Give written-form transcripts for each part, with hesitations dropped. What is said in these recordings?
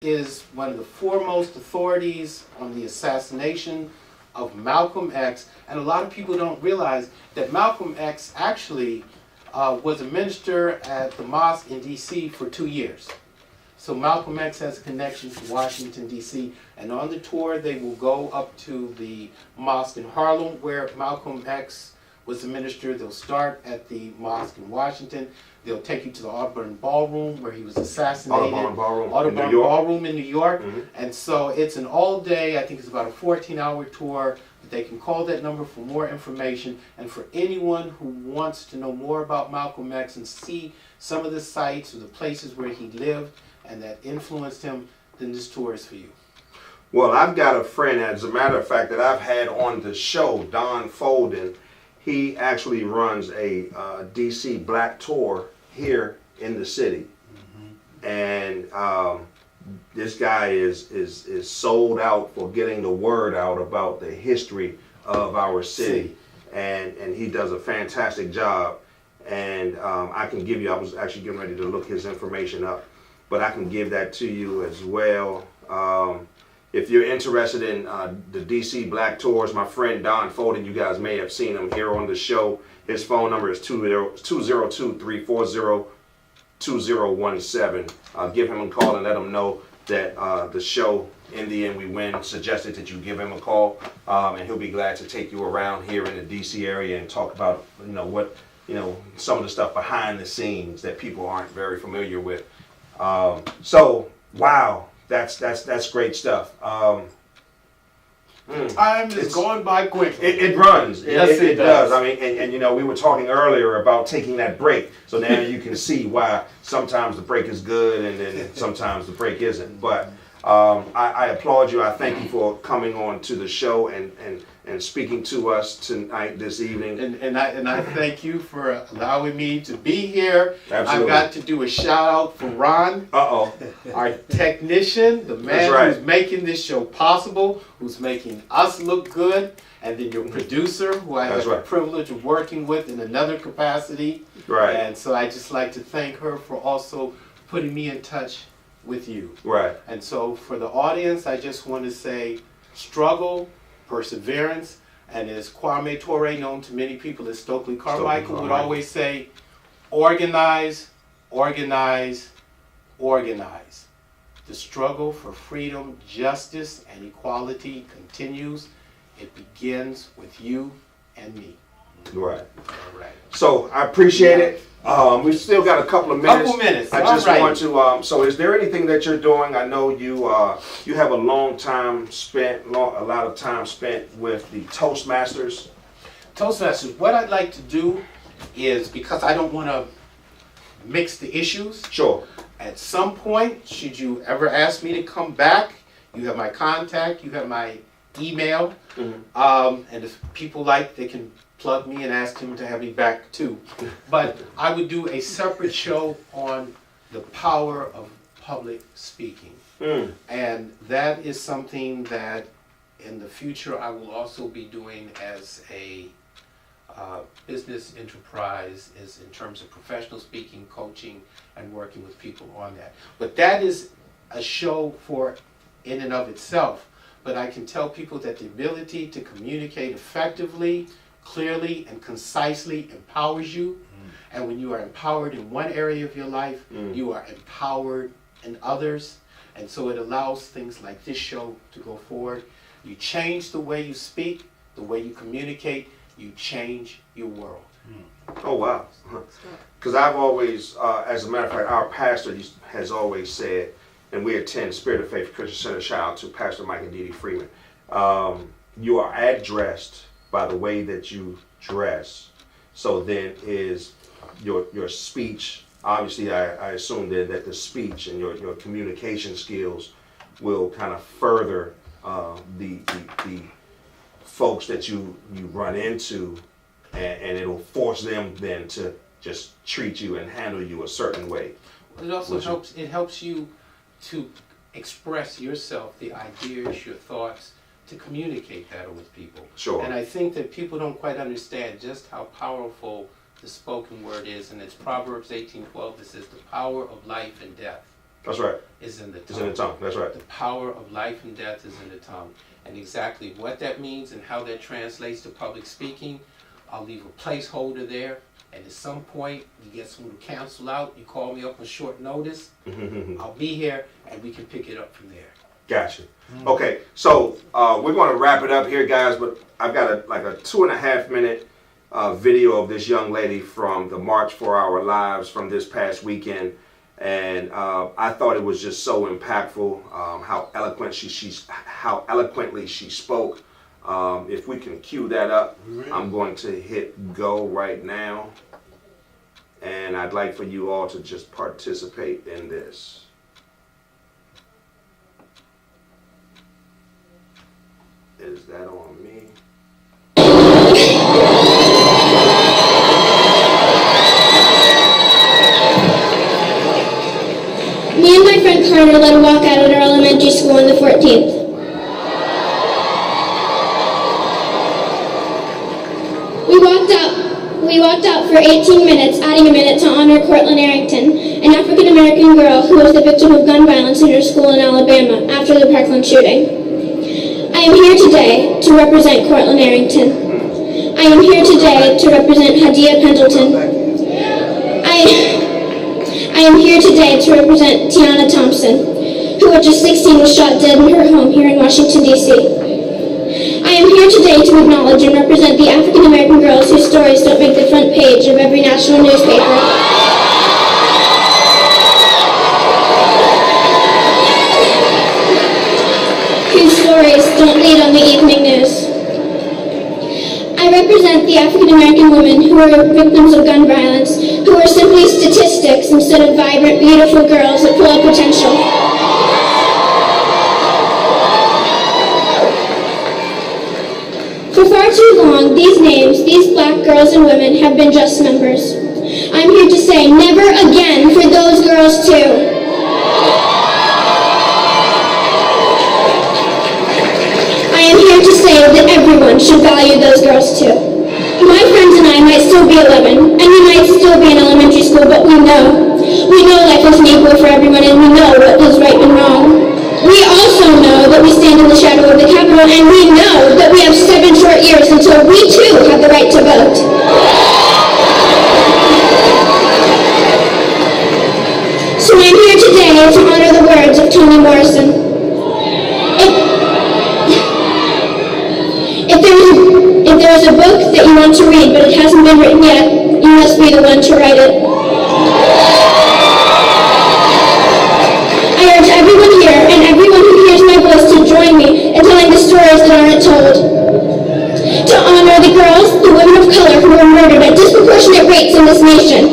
is one of the foremost authorities on the assassination of Malcolm X, and a lot of people don't realize that Malcolm X actually was a minister at the mosque in D.C. for 2 years. So Malcolm X has a connection to Washington, D.C., and on the tour they will go up to the mosque in Harlem where Malcolm X was the minister. They'll start at the mosque in Washington. They'll take you to the Audubon Ballroom where he was assassinated. Audubon Ballroom in New York. Mm-hmm. And so it's an all day, I think it's about a 14-hour tour. They can call that number for more information. And for anyone who wants to know more about Malcolm X and see some of the sites or the places where he lived and that influenced him, then this tour is for you. Well, I've got a friend, as a matter of fact, that I've had on the show, Don Folden. He actually runs a DC Black tour here in the city. Mm-hmm. And this guy is sold out for getting the word out about the history of our city. And he does a fantastic job. And I can give you, I was actually getting ready to look his information up, but I can give that to you as well. If you're interested in the DC Black Tours, my friend Don Folden, you guys may have seen him here on the show. His phone number is 202-340-2017. Give him a call and let him know that the show, In the End We Win, suggested that you give him a call, and he'll be glad to take you around here in the DC area and talk about, some of the stuff behind the scenes that people aren't very familiar with. So, wow. That's great stuff. Time is going by quickly. It runs. Yes, it does. I mean, and we were talking earlier about taking that break. So now you can see why sometimes the break is good and then sometimes the break isn't. But I applaud you. I thank you for coming on to the show and speaking to us tonight, this evening. And I thank you for allowing me to be here. Absolutely. I've got to do a shout out for Ron, our technician, the man who's making this show possible, who's making us look good, and then your producer, who I have the privilege of working with in another capacity. Right. And so I just like to thank her for also putting me in touch with you. Right. And so for the audience, I just want to say struggle, perseverance, and as Kwame Ture, known to many people as Stokely Carmichael, would always say, organize, organize, organize. The struggle for freedom, justice, and equality continues. It begins with you and me. Right. All right. So I appreciate it. We've still got a couple of minutes. I just want to. So, is there anything that you're doing? I know you have a lot of time spent with the Toastmasters. Toastmasters. What I'd like to do is, because I don't want to mix the issues. Sure. At some point, should you ever ask me to come back, you have my contact, you have my email, and if people like, they can plug me and ask him to have me back too. But I would do a separate show on the power of public speaking. And that is something that in the future I will also be doing as a business enterprise, is in terms of professional speaking, coaching, and working with people on that. But that is a show for in and of itself. But I can tell people that the ability to communicate effectively, clearly, and concisely empowers you. And when you are empowered in one area of your life, you are empowered in others. And so it allows things like this show to go forward. You change the way you speak, the way you communicate, you change your world. Oh, wow. Because I've always, as a matter of fact, our pastor has always said, and we attend Spirit of Faith Christian Center, shout out to Pastor Mike and Dee Dee Freeman, you are addressed by the way that you dress. So then is your speech, obviously I assume then that the speech and your communication skills will kind of further the folks that you run into, and it'll force them then to just treat you and handle you a certain way. It also helps you to express yourself, the ideas, your thoughts, to communicate better with people. Sure. And I think that people don't quite understand just how powerful the spoken word is, and it's Proverbs 18:12 that says the power of life and death That's right. is in the tongue. It's in the tongue. That's right. The power of life and death is in the tongue. And exactly what that means and how that translates to public speaking, I'll leave a placeholder there. And at some point, you get someone to cancel out, you call me up on short notice, I'll be here, and we can pick it up from there. Gotcha. Okay, so we're going to wrap it up here, guys, but I've got a 2.5 minute video of this young lady from the March for Our Lives from this past weekend. And I thought it was just so impactful, how eloquently she spoke. If we can cue that up, I'm going to hit go right now. And I'd like for you all to just participate in this. Is that on me? Me and my friend Carter led a walk out at our elementary school on the 14th. We walked out for 18 minutes, adding a minute to honor Cortland Arrington, an African-American girl who was the victim of gun violence in her school in Alabama after the Parkland shooting. I am here today to represent Cortland Arrington. I am here today to represent Hadia Pendleton. I am here today to represent Tiana Thompson, who at just 16 was shot dead in her home here in Washington, D.C. I am here today to acknowledge and represent the African-American girls whose stories don't make the front page of every national newspaper. Whose stories don't lead on the evening news. I represent the African-American women who are victims of gun violence, who are simply statistics instead of vibrant, beautiful girls that full of potential. For far too long, these names, these black girls and women, have been just numbers. I'm here to say never again for those girls too. I am here to say that everyone should value those girls too. My friends and I might still be 11, and we might still be in elementary school, but we know life isn't equal for everyone, and we know what is right and wrong. We also know that we stand in the shadow of the Capitol, and we know that we have 7 short years until we too have the right to vote. So I'm here today to honor the words of Toni Morrison. If there is a book that you want to read but it hasn't been written yet, you must be the one to write it. I urge everyone here and everyone who hears my voice to join me in telling the stories that aren't told. To honor the girls, the women of color who were murdered at disproportionate rates in this nation.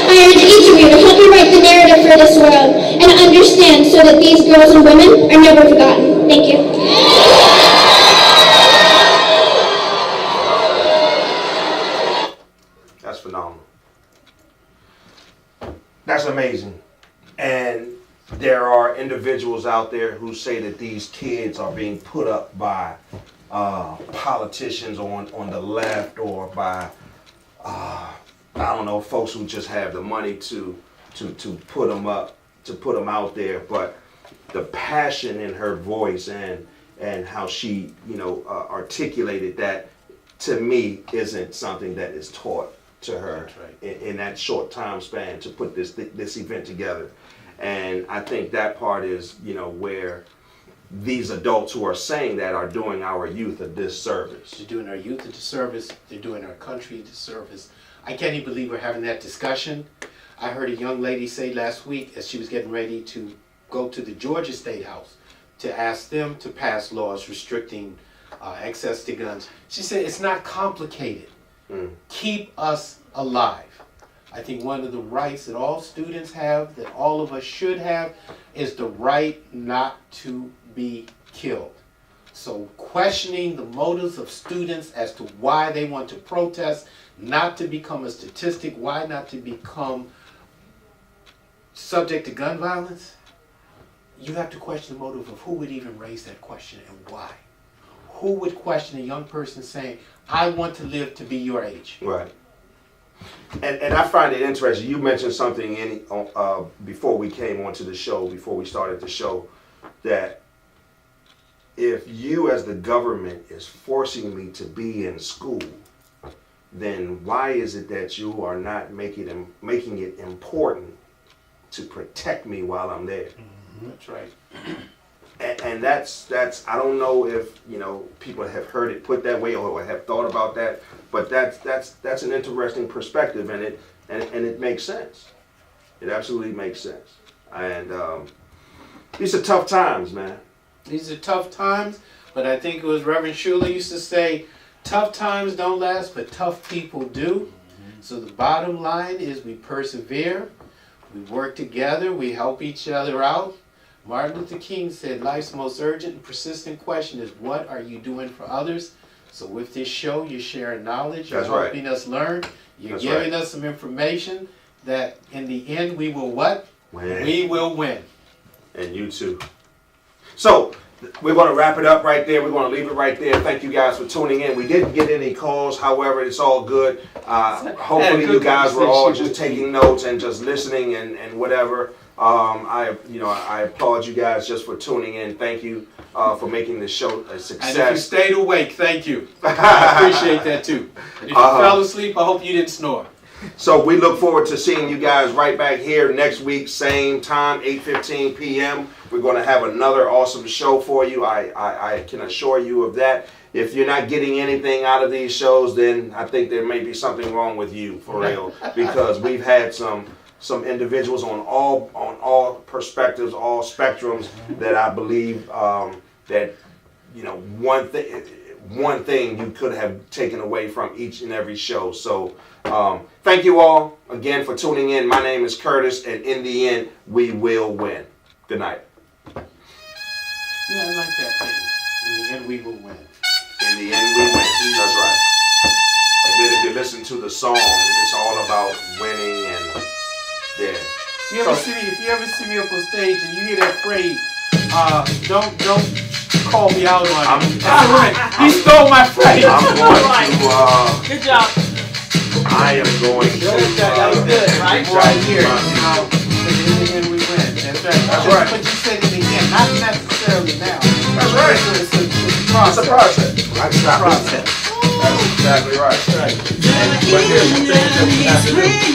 I urge each of you to help me write the narrative for this world and understand so that these girls and women are never forgotten. Thank you. That's phenomenal. That's amazing. And there are individuals out there who say that these kids are being put up by politicians on the left or by I don't know, folks who just have the money to put them up, to put them out there. But the passion in her voice and how she articulated that, to me, isn't something that is taught to her in that short time span to put this event together. And I think that part is where these adults who are saying that are doing our youth a disservice. They're doing our youth a disservice. They're doing our country a disservice. I can't even believe we're having that discussion. I heard a young lady say last week as she was getting ready to go to the Georgia State House to ask them to pass laws restricting access to guns. She said, it's not complicated. Keep us alive. I think one of the rights that all students have, that all of us should have, is the right not to be killed. So questioning the motives of students as to why they want to protest, not to become a statistic, why not to become subject to gun violence, you have to question the motive of who would even raise that question and why. Who would question a young person saying, I want to live to be your age? Right. And I find it interesting. You mentioned something before we came onto the show, before we started the show, that if you as the government is forcing me to be in school, then why is it that you are not making it important to protect me while I'm there? That's right. And that's I don't know if people have heard it put that way or have thought about that, but that's an interesting perspective, and it makes sense. It absolutely makes sense. And these are tough times, man. These are tough times, but I think it was Reverend Schuler used to say, tough times don't last, but tough people do. So the bottom line is we persevere, we work together, we help each other out. Martin Luther King said life's most urgent and persistent question is, what are you doing for others? So with this show, you're sharing knowledge, you're helping us learn, you're giving us some information that in the end we will what? Win. We will win. And you too. So we're going to wrap it up right there. We're going to leave it right there. Thank you guys for tuning in. We didn't get any calls. However, it's all good. Hopefully you guys were all just taking notes and just listening and whatever. I applaud you guys just for tuning in. Thank you for making this show a success. And if you stayed awake, thank you. I appreciate that too. And if you fell asleep, I hope you didn't snore. So we look forward to seeing you guys right back here next week, same time, 8:15 p.m. We're going to have another awesome show for you. I can assure you of that. If you're not getting anything out of these shows, then I think there may be something wrong with you, for real, because we've had some individuals on all perspectives, all spectrums, that I believe that one thing you could have taken away from each and every show. So thank you all again for tuning in. My name is Kurtis, and in the end, we will win. Good night. Yeah, I like that thing. In the end, we will win. In the end, we win. That's right. And then if you listen to the song, it's all about winning and yeah. If you ever see me up on stage and you hear that phrase, don't call me out on it. He stole my phrase. I'm going to. Good job. I am going to. That was good, right? Right here. In the end, we win. That's right. That's right. But you said in the end, not necessarily now. That's right. It's a process. It's a process. That's exactly right. Right. But there's some things that we have to do.